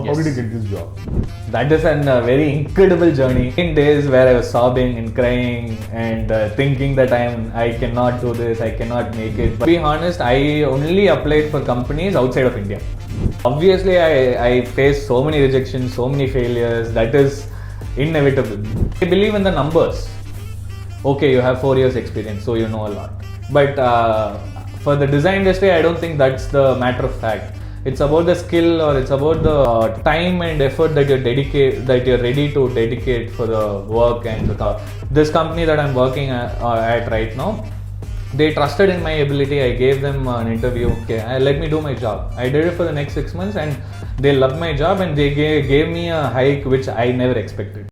how did you get this job? That is a very incredible journey. In days where I was sobbing and crying and thinking that I cannot do this, I cannot make it. But to be honest, I only applied for companies outside of India. Obviously, I faced so many rejections, so many failures. That is inevitable. I believe in the numbers. Okay, you have 4 years experience, so you know a lot. But for the design industry, I don't think that's the matter of fact. It's about the skill, or it's about the time and effort that you're ready to dedicate for the work. And this company that I'm working at right now, they trusted in my ability. I gave them an interview. Okay, let me do my job. I did it for the next 6 months, and they loved my job, and they gave me a hike which I never expected.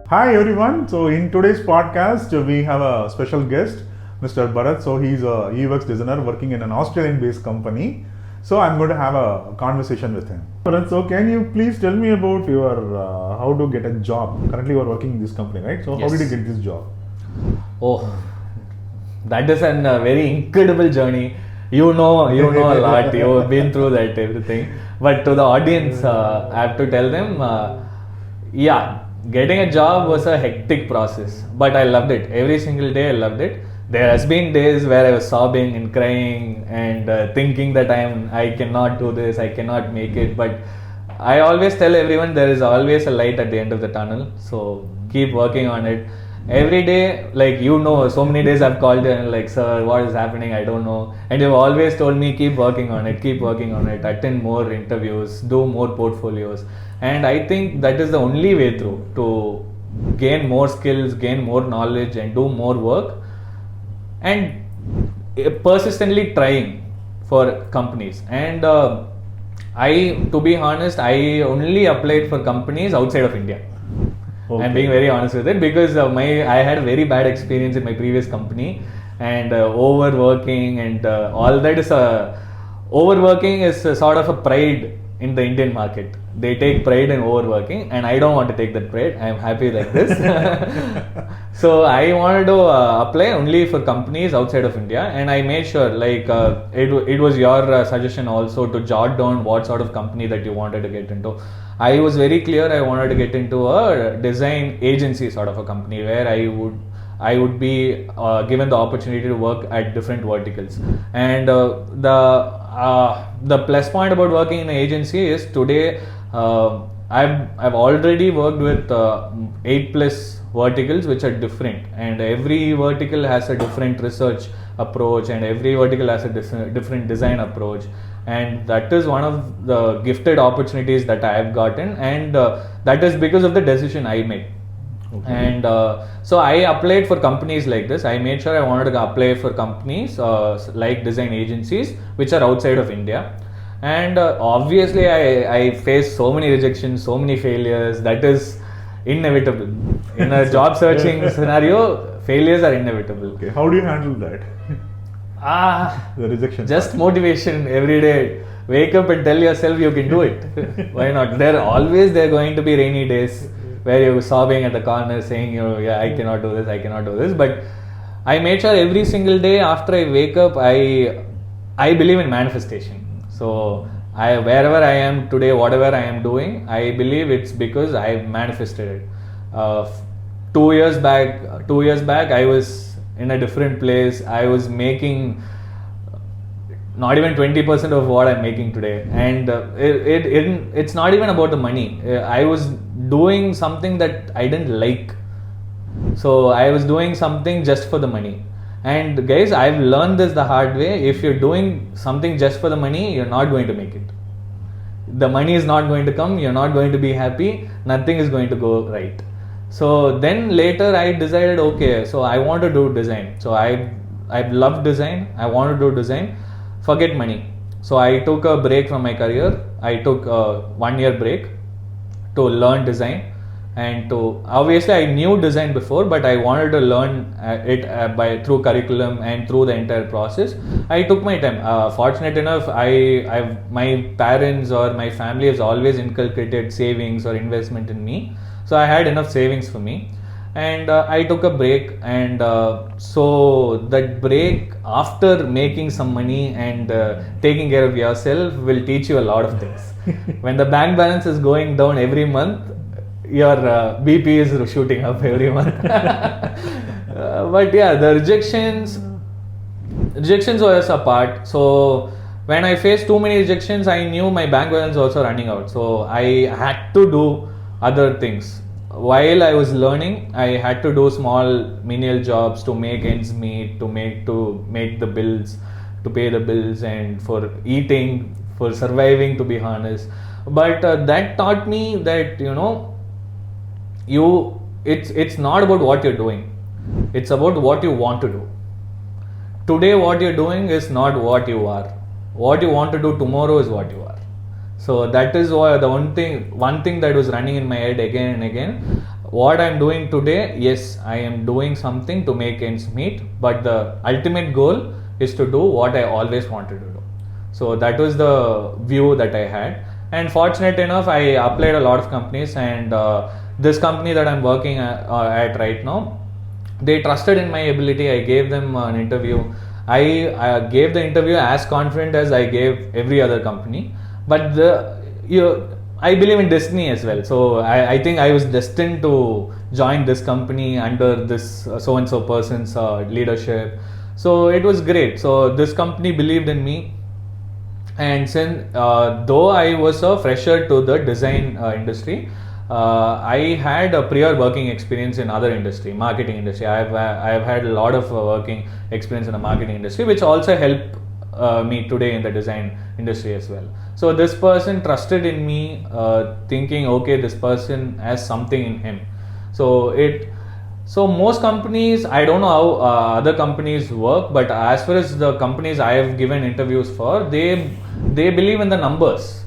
Hi everyone. So in today's podcast, we have a special guest, Mr. Bharat. So he's a UX designer working in an Australian-based company. So I'm going to have a conversation with him. Bharat, so can you please tell me about your how to get a job? Currently you are working in this company, right? So Yes. how did you get this job? Oh, that is a very incredible journey. You know a lot. You've been through that everything. But to the audience, I have to tell them, getting a job was a hectic process. But I loved it. Every single day I loved it. There has been days where I was sobbing and crying and thinking that I cannot do this, I cannot make it. But I always tell everyone there is always a light at the end of the tunnel. So keep working on it. Every day, so many days I've called you and like, sir, what is happening? I don't know. And you've always told me, keep working on it, attend more interviews, do more portfolios. And I think that is the only way through to gain more skills, gain more knowledge, and do more work. And persistently trying for companies. And to be honest, I only applied for companies outside of India. Okay. I'm being very honest with it because I had a very bad experience in my previous company, and overworking and all that is overworking is sort of a pride in the Indian market. They take pride in overworking, and I don't want to take that pride. I'm happy like this. So I wanted to apply only for companies outside of India, and I made sure it was your suggestion also to jot down what sort of company that you wanted to get into. I was very clear I wanted to get into a design agency sort of a company where I would be given the opportunity to work at different verticals. And the plus point about working in an agency is today I've already worked with 8+ verticals which are different, and every vertical has a different research approach, and every vertical has a different design approach. And that is one of the gifted opportunities that I have gotten, and that is because of the decision I made. Okay. And so I applied for companies like this. I made sure I wanted to apply for companies like design agencies which are outside of India. And obviously I faced so many rejections, so many failures. That is inevitable. In a job searching scenario, failures are inevitable. Okay, how do you handle that? The rejection. Just motivation every day. Wake up and tell yourself you can do it. Why not? There are going to be rainy days where you're sobbing at the corner saying, I cannot do this. But I made sure every single day after I wake up, I believe in manifestation. So wherever I am today, whatever I am doing, I believe it's because I manifested it. 2 years back, I was in a different place. I was making not even 20% of what I'm making today, and it's not even about the money. I was doing something that I didn't like, so I was doing something just for the money. And guys, I've learned this the hard way. If you're doing something just for the money, you're not going to make it. The money is not going to come, you're not going to be happy, nothing is going to go right. So then later I decided, okay, so I want to do design. So I love design, I want to do design, forget money. So I took a break from my career. I took a 1 year break to learn design. And obviously I knew design before, but I wanted to learn it through curriculum and through the entire process. I took my time. Fortunate enough, my parents or my family has always inculcated savings or investment in me. So I had enough savings for me. and I took a break, and so that break after making some money and taking care of yourself will teach you a lot of things. When the bank balance is going down every month, your BP is shooting up every month. But yeah, the rejections was a part. So when I faced too many rejections, I knew my bank balance was also running out. So I had to do other things. While I was learning, I had to do small menial jobs to make ends meet, to make the bills, to pay the bills, and for eating, for surviving, to be honest. But that taught me that it's not about what you're doing, it's about what you want to do. Today what you're doing is not what you are. What you want to do tomorrow is what you are. So that is why the one thing that was running in my head again and again, what I'm doing today, yes, I am doing something to make ends meet, but the ultimate goal is to do what I always wanted to do. So that was the view that I had, and fortunate enough, I applied a lot of companies, and this company that I'm working at right now, they trusted in my ability. I gave them an interview. I gave the interview as confident as I gave every other company. But I believe in destiny as well. So I think I was destined to join this company under this so-and-so person's leadership. So it was great. So this company believed in me. And since though I was a fresher to the design industry, I had a prior working experience in other industry, marketing industry. I've had a lot of working experience in the marketing industry, which also helped me today in the design industry as well. So this person trusted in me, thinking, okay, this person has something in him. So most companies, I don't know how other companies work, but as far as the companies I have given interviews for, they believe in the numbers.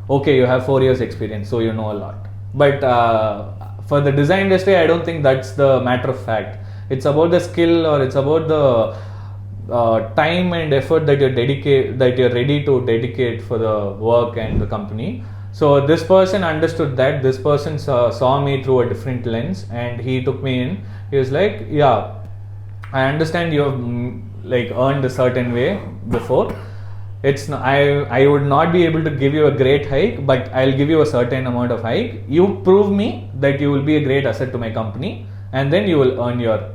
Okay, you have 4 years experience, so you know a lot. But for the design industry, I don't think that's the matter of fact. It's about the skill, or it's about the time and effort that you're ready to dedicate for the work and the company. So this person understood that. This person saw me through a different lens, and he took me in. He was like, yeah, I understand you have earned a certain way before. I would not be able to give you a great hike, but I'll give you a certain amount of hike. You prove me that you will be a great asset to my company, and then you will earn your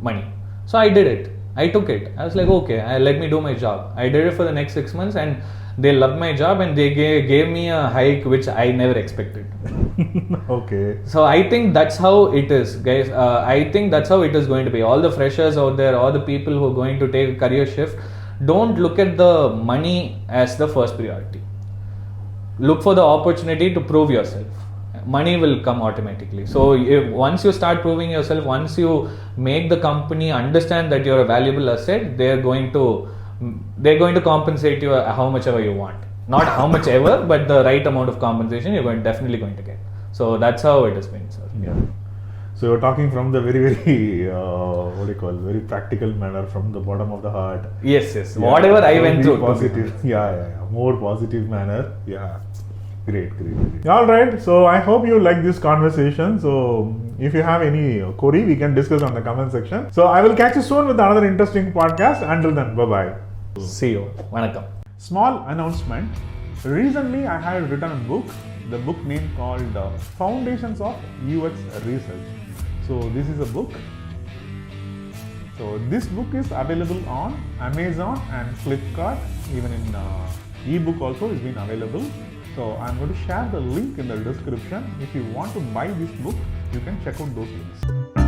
money. So I did it. I took it. I was like, okay, let me do my job. I did it for the next 6 months, and they loved my job, and they gave me a hike which I never expected. Okay. So I think that's how it is, guys. I think that's how it is going to be. All the freshers out there, all the people who are going to take a career shift, don't look at the money as the first priority. Look for the opportunity to prove yourself. Money will come automatically. So once you start proving yourself, once you make the company understand that you're a valuable asset, they're going to compensate you how much ever you want. Not how much ever, but the right amount of compensation you're definitely going to get. So that's how it has been, sir. Yeah. So you're talking from the very, very, very practical manner, from the bottom of the heart. Yes. Yeah. Whatever I went through. Positive. Yeah. More positive manner. Yeah. Great. All right. So I hope you like this conversation. So if you have any query, we can discuss on the comment section. So I will catch you soon with another interesting podcast. Until then, bye-bye. See you. Vanakkam. Small announcement. Recently, I had written a book. The book name called Foundations of UX Research. So this is a book. So this book is available on Amazon and Flipkart. Even in ebook also is been available. So I'm going to share the link in the description. If you want to buy this book, you can check out those links.